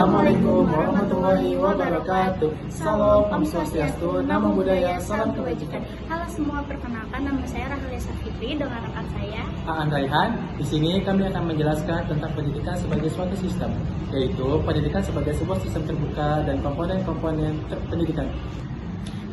Assalamualaikum warahmatullahi wabarakatuh. Salam, Om Swastiastu, Namo Buddhaya, salam kebajikan. Halo semua, perkenalkan nama saya Raheliasa Fitri dengan rekan saya Aan Raihan. Di sini kami akan menjelaskan tentang pendidikan sebagai suatu sistem, yaitu pendidikan sebagai sebuah sistem terbuka dan komponen-komponen pendidikan.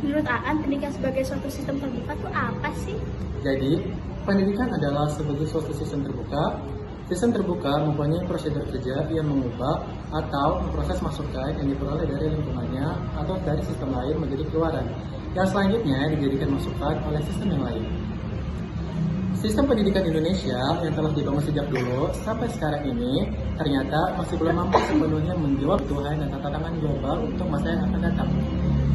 Menurut Aan, pendidikan sebagai suatu sistem terbuka itu apa sih? Jadi, pendidikan adalah sebagai suatu sistem terbuka. Sistem terbuka mempunyai prosedur kerja yang mengubah atau memproses masukan yang diperoleh dari lingkungannya atau dari sistem lain menjadi keluaran, yang selanjutnya dijadikan masukan oleh sistem yang lain. Sistem pendidikan Indonesia yang telah dibangun sejak dulu sampai sekarang ini ternyata masih belum mampu sepenuhnya menjawab kebutuhan dan tantangan global untuk masa yang akan datang.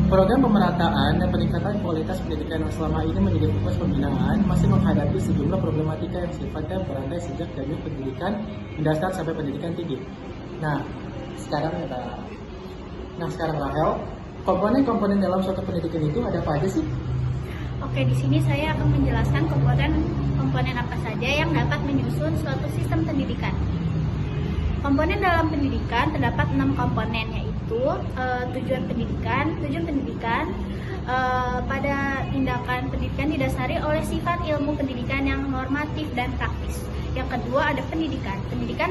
Program pemerataan dan peningkatan kualitas pendidikan yang selama ini menjadi fokus pembinaan masih menghadapi sejumlah problematika yang sifatnya berantai sejak dari pendidikan dasar sampai pendidikan tinggi. Sekarang Rahel, komponen-komponen dalam suatu pendidikan itu ada apa aja sih? Oke, di sini saya akan menjelaskan komponen apa saja yang dapat menyusun suatu sistem pendidikan. Komponen dalam pendidikan terdapat 6 komponen, yaitu tujuan pendidikan pada tindakan pendidikan didasari oleh sifat ilmu pendidikan yang normatif dan praktis. Yang kedua ada pendidikan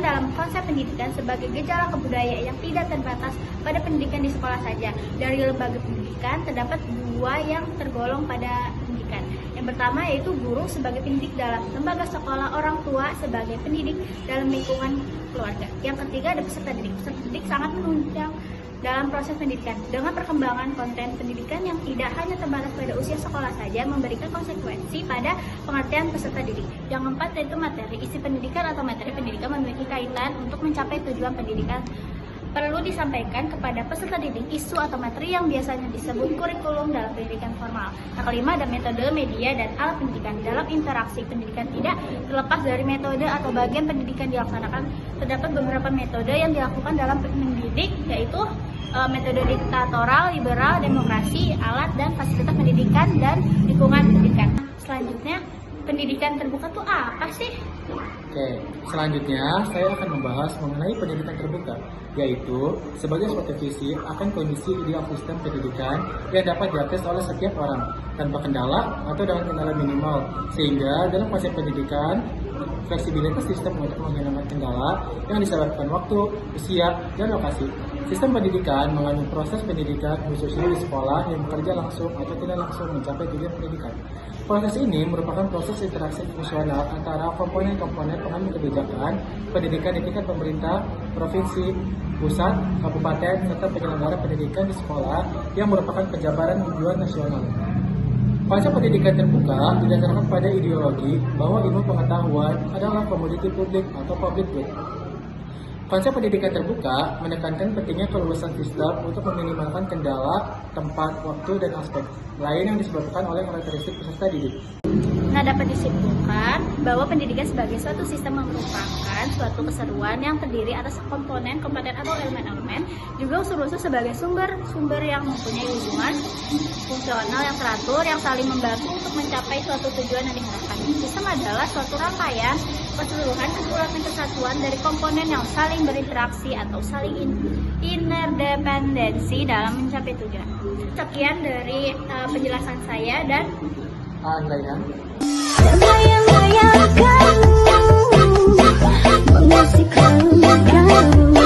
dalam konsep pendidikan sebagai gejala kebudayaan yang tidak terbatas pada pendidikan di sekolah saja. Dari lembaga pendidikan terdapat 2 yang tergolong pada pendidikan. Yang pertama yaitu guru sebagai pendidik dalam lembaga sekolah, orang tua sebagai pendidik dalam lingkungan keluarga. Yang ketiga ada peserta didik. Peserta didik sangat menunjang dalam proses pendidikan dengan perkembangan konten pendidikan yang tidak hanya terbatas pada usia sekolah saja, memberikan konsekuensi pada pengertian peserta didik. Yang keempat yaitu materi. Isi pendidikan atau materi pendidikan memiliki kaitan untuk mencapai tujuan pendidikan. Perlu disampaikan kepada peserta didik isu atau materi yang biasanya disebut kurikulum dalam pendidikan formal. Yang kelima ada metode, media, dan alat pendidikan. Dalam interaksi pendidikan tidak terlepas dari metode atau bagian pendidikan dilaksanakan. Terdapat beberapa metode yang dilakukan dalam mendidik, yaitu metode diktatorial, liberal, demokrasi, alat dan fasilitas pendidikan, dan lingkungan pendidikan. Selanjutnya, pendidikan terbuka itu apa sih? Oke, selanjutnya saya akan membahas mengenai pendidikan terbuka, yaitu sebagai suatu visi akan kondisi ideal sistem pendidikan yang dapat diakses oleh setiap orang tanpa kendala atau dengan kendala minimal, sehingga dalam konsep pendidikan fleksibilitas sistem untuk menghilangkan kendala yang disebabkan waktu, usia, dan lokasi. Sistem pendidikan mengandung proses pendidikan khususnya di sekolah yang bekerja langsung atau tidak langsung mencapai tujuan pendidikan. Proses ini merupakan proses interaksi fungsional antara komponen-komponen pengambil kebijakan pendidikan di tingkat pemerintah, provinsi, pusat, kabupaten, serta penyelenggara pendidikan di sekolah yang merupakan penjabaran tujuan nasional. Konsep pendidikan terbuka didasarkan pada ideologi bahwa ilmu pengetahuan adalah komoditi publik atau public good. Konsep pendidikan terbuka menekankan pentingnya kelulusan sistem untuk meminimalkan kendala, tempat, waktu, dan aspek lain yang disebabkan oleh karakteristik peserta didik. Dapat disimpulkan bahwa pendidikan sebagai suatu sistem merupakan suatu keseruan yang terdiri atas komponen atau elemen-elemen, juga unsur-unsur sebagai sumber yang mempunyai hubungan fungsional yang teratur, yang saling membantu untuk mencapai suatu tujuan yang diharapkan. Sistem adalah suatu rangkaian keseluruhan dan kesatuan dari komponen yang saling berinteraksi atau saling interdependensi dalam mencapai tujuan. Sekian dari penjelasan saya dan Raihan. Bayang-bayang kamu mengasihkan kamu